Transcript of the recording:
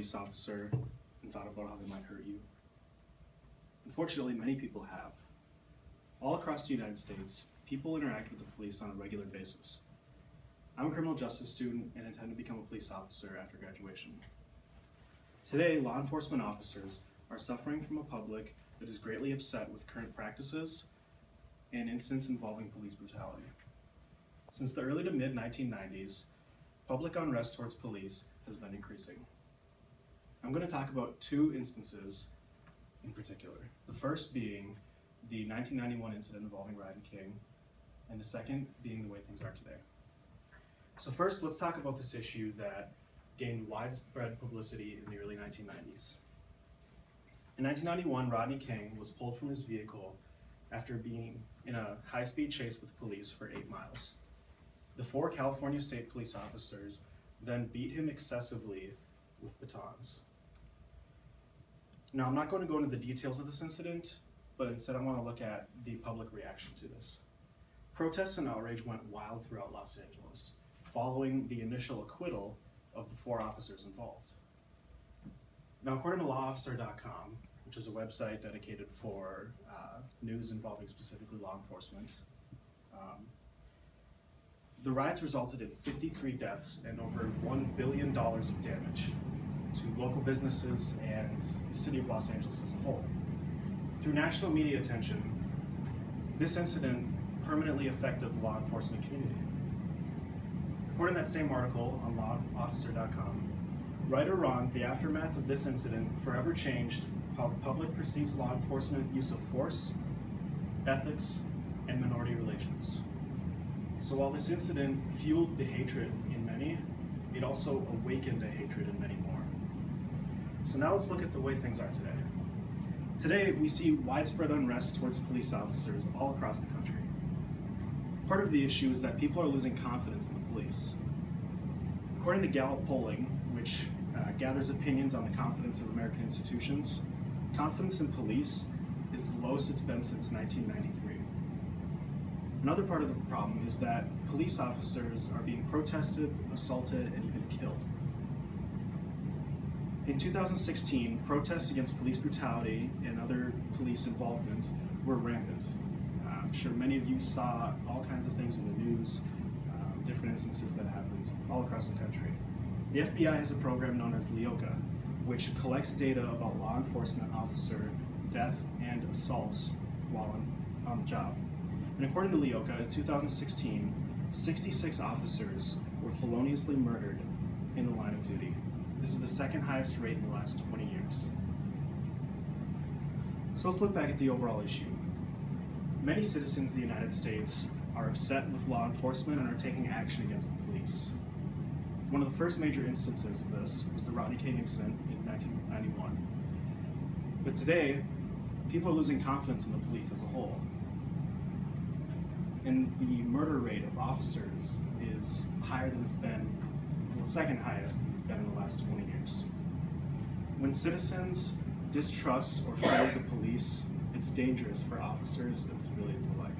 police officer and thought about how they might hurt you? Unfortunately, many people have. All across the United States, people interact with the police on a regular basis. I'm a criminal justice student and intend to become a police officer after graduation. Today, law enforcement officers are suffering from a public that is greatly upset with current practices and incidents involving police brutality. Since the early to mid-1990s, public unrest towards police has been increasing. I'm going to talk about two instances in particular. The first being the 1991 incident involving Rodney King, and the second being the way things are today. So first, let's talk about this issue that gained widespread publicity in the early 1990s. In 1991, Rodney King was pulled from his vehicle after being in a high-speed chase with police for 8 miles. The 4 California State Police officers then beat him excessively with batons. Now, I'm not going to go into the details of this incident, but instead I want to look at the public reaction to this. Protests and outrage went wild throughout Los Angeles, following the initial acquittal of the 4 officers involved. Now, according to lawofficer.com, which is a website dedicated for news involving specifically law enforcement, the riots resulted in 53 deaths and over $1 billion of damage to local businesses and the city of Los Angeles as a whole. Through national media attention, this incident permanently affected the law enforcement community. According to that same article on lawofficer.com, right or wrong, the aftermath of this incident forever changed how the public perceives law enforcement use of force, ethics, and minority relations. So while this incident fueled the hatred in many, it also awakened a hatred in many more. So now let's look at the way things are today. Today, we see widespread unrest towards police officers all across the country. Part of the issue is that people are losing confidence in the police. According to Gallup polling, which gathers opinions on the confidence of American institutions, confidence in police is the lowest it's been since 1993. Another part of the problem is that police officers are being protested, assaulted, and even killed. In 2016, protests against police brutality and other police involvement were rampant. I'm sure many of you saw all kinds of things in the news, different instances that happened all across the country. The FBI has a program known as LEOCA, which collects data about law enforcement officer death and assaults while on the job. And according to LEOCA, in 2016, 66 officers were feloniously murdered in the line of duty. This is the second highest rate in the last 20 years. So let's look back at the overall issue. Many citizens of the United States are upset with law enforcement and are taking action against the police. One of the first major instances of this was the Rodney King incident in 1991. But today, people are losing confidence in the police as a whole. And the murder rate of officers is higher than it's been, well, second highest it's been in the last 20 years. When citizens distrust or fear the police, it's dangerous for officers, it's really to life.